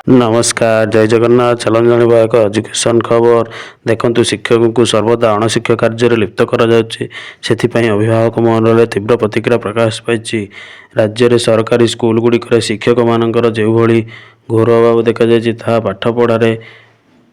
नमस्कार जय जगन्नाथ चलन जाना एक एजुकेशन खबर देखु शिक्षक को सर्वदा अणशिक्षा कार्य लिप्त कर अभिभावक महल में तीव्र प्रतिक्रिया प्रकाश पाई। राज्य में सरकारी स्कूल गुड़िक शिक्षक मानकर जो भली घोर अभाव देखा पाठ पढ़ार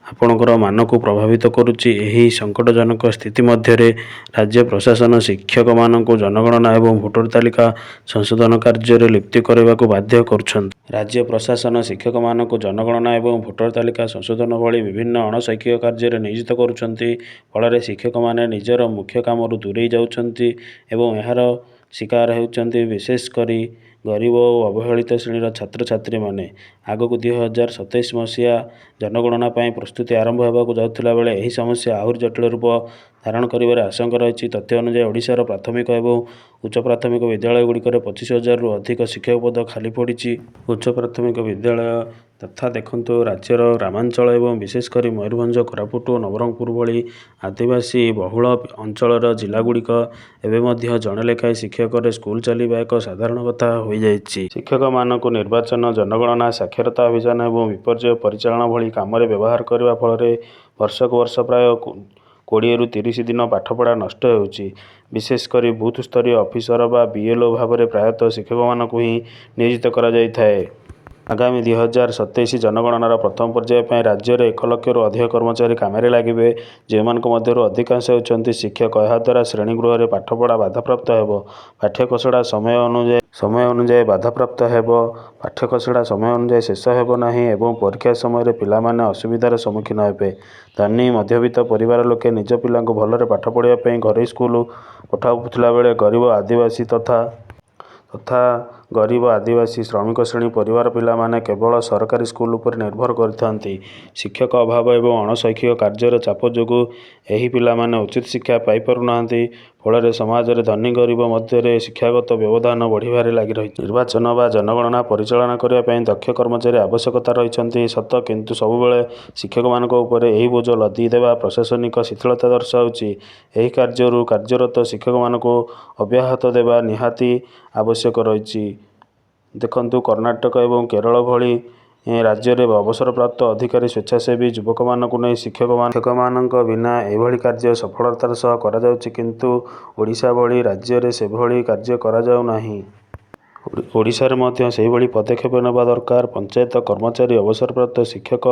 आपणकर मान को प्रभावित करुच्ची। यही संकटजनक स्थिति मध्य राज्य प्रशासन शिक्षक मान जनगणना एवं भोटर तालिका संशोधन कार्य लिप्त करने को बाध्य कर। राज्य प्रशासन शिक्षक मान जनगणना एवं भोटर तालिका संशोधन भली विभिन्न अणशैक्षिक कार्य नियोजित करुछंती। फल शिक्षक माने निजर मुख्य काम दूरे जाउछंती एवं यार शिकार होउछंती। विशेषकर गरीब और अवहेलित श्रेणीर छात्र छात्री माने आगक 2027 मसीहा जनगणना प्रस्तुति आरंभ होगा जाउथिला बेले एही समस्या आहुरी जटिल रूप धारण कर आशंका रही। तथ्य अनुसार ओडिशार प्राथमिक एवं उच्च प्राथमिक विद्यालय गुड़िक 25,000 रु अधिक शिक्षक पद खाली पड़ी। उच्च प्राथमिक विद्यालय तथा देखु राज्यर ग्रामांचल एवं विशेषकर मयूरभंज कोरापुट और नवरंगपुर भली आदिवासी बहुल अंचल जिलागुड़िक एवं जड़े लेखाएं शिक्षक स्कूल चलवा एक साधारण कथा हो जाइए। शिक्षक मानक निर्वाचन जनगणना साक्षरता अभियान और विपर्य परिचालना भली काम व्यवहार करने फल वर्षक वर्ष प्राय 20 रु 30 दिन पाठपढ़ा नष्ट होउची। विशेषकर बूथ स्तरीय ऑफिसर बा बीएलओ भाव में प्रायतः शिक्षक मानक ही नियोजित करा जाय थाए। आगामी 2027 जनगणनार प्रथम पर्याय राज्य में 1 लाख रु अधिक कर्मचारी काम लगे जो अधिकांश होती शिक्षक। याद्वारा श्रेणीगृह में पाठपढ़ा बाधाप्राप्त हो। पाठ्यकोशड़ा समय अनुजाई बाधाप्राप्त हो। पाठ्यकोशड़ा समय अनुजाई शेष होना एवं परीक्षा समय पिलामाने असुविधार सम्मुखीन हे। धनी मध्यवित्त परिवार लोके निज पिला भलरे पाठ पढ़ाई घर स्कूल पठाउथिला बेले गरीब आदिवासी श्रमिक श्रेणी परिवार पिला माने केवल सरकारी स्कूल पर निर्भर करथांती। शिक्षक अभाव एवं अणशैक्षिक कार्यर चाप जोगु एही पिला माने उचित शिक्षा पाई पारु नाहांती। फल समाज में धनी गरीब मध्य शिक्षागत व्यवधान बढ़िबारे लागि रही। निर्वाचन बा जनगणना परिचालना करने दक्ष कर्मचारी आवश्यकता रही सत, किंतु सबुबले शिक्षक मानक ऊपर एही बोझ लदी देवा प्रशासनिक शिथिलता दर्शाउची। एही कार्यरू कार्यरत शिक्षक मानक अब्याहत देवा निहाती आवश्यक रही। देखंतु कर्नाटक एवं केरल भली राज्य में अवसरप्राप्त अधिकारी स्वेच्छासेवी युवक मानक नहीं शिक्षक मानक बिना एभली कार्य सफलतार सह करा जाउची, किंतु ओडिशा भली राज्य में सेभली कार्य करा जाउ नाही। ओडिशारे मध्य सेहिभली पदक्षेप नेबा दरकार। पंचायत कर्मचारी अवसरप्राप्त शिक्षक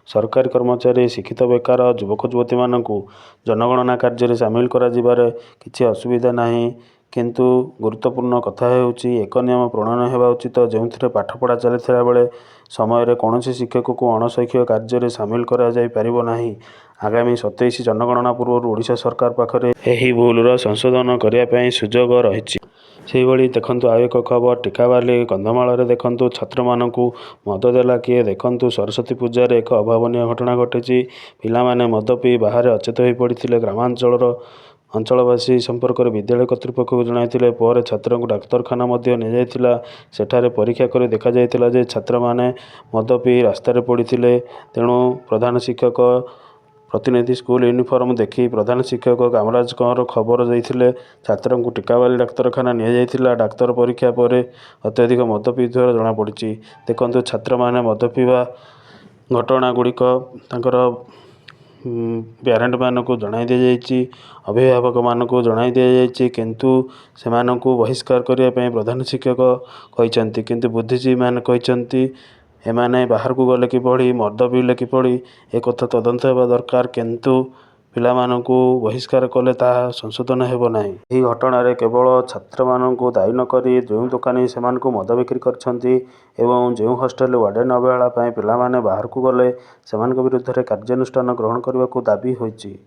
सरकारी कर्मचारी शिक्षित बेकार युवक युवती मानकु जनगणना कार्य सामिल करा जिबारे किछि असुविधा नाही, किंतु गुरुत्वपूर्ण कथा हेउची एक नियम प्रणयन हेबा उचित जो पाठपढ़ा चलता बेले समय कौन शिक्षक को अणशैक्षिक कार्य सामिल करा जाय परिबो नाही। आगामी 27 जनगणना पूर्व ओडिशा सरकार पाखरे एही भूलर संशोधन करने सुजोग रही। सेहिभली देखंतु आउ एक खबर टिकावाली कंधमाल देखंतु छात्र मानकु मद देला किए। देखंतु सरस्वती पूजार एक अभावनीय घटना घटी। पिला माने मद पी बाहर अचेत हो पड़ते। ग्रामांचल अंचलवासी संपर्क विद्यालय कर्तृपक्ष को जणाइथिले पर छात्र को डाक्तरखाना निया सेठारे परीक्षा कर देखा जाइथिला जे छात्र माने मद पी रास्तार पड़ते। तेणु प्रधान शिक्षक प्रतिनिधि स्कूल यूनिफॉर्म देखि प्रधान शिक्षक कामराज कंवर खबर देते छात्र को टिकावाली डाक्तरखाना निया। डाक्तर परीक्षा पर अत्यधिक मद पीथिबार जमापड़ी। देखंतु छात्र माने मद पीवा घटना गुड़िक पेरेंट मानक जणाई दि जाइए, अभिभावक मानक जणाई दि जाइए, किंतु से बहिष्कार करने प्रधान शिक्षक कहते। किंतु बुद्धिजीवी मैंने कहते एमाने बाहर को गले किपरि मद पीले किपरि एक तदंत होगा दरकार, किंतु पिला मानकु बहिष्कार कले ताहा संशोधन हेबो नाही। एही घटना रे केवल छात्र मानकु दायी न करी जो दुकानी से मद बिक्री करछंती एवं जो हॉस्टेल वार्डन अवहेला पिला माने बाहर को गले सेमानक विरुद्ध कार्यानुष्ठान ग्रहण करने को दाबी होइछि।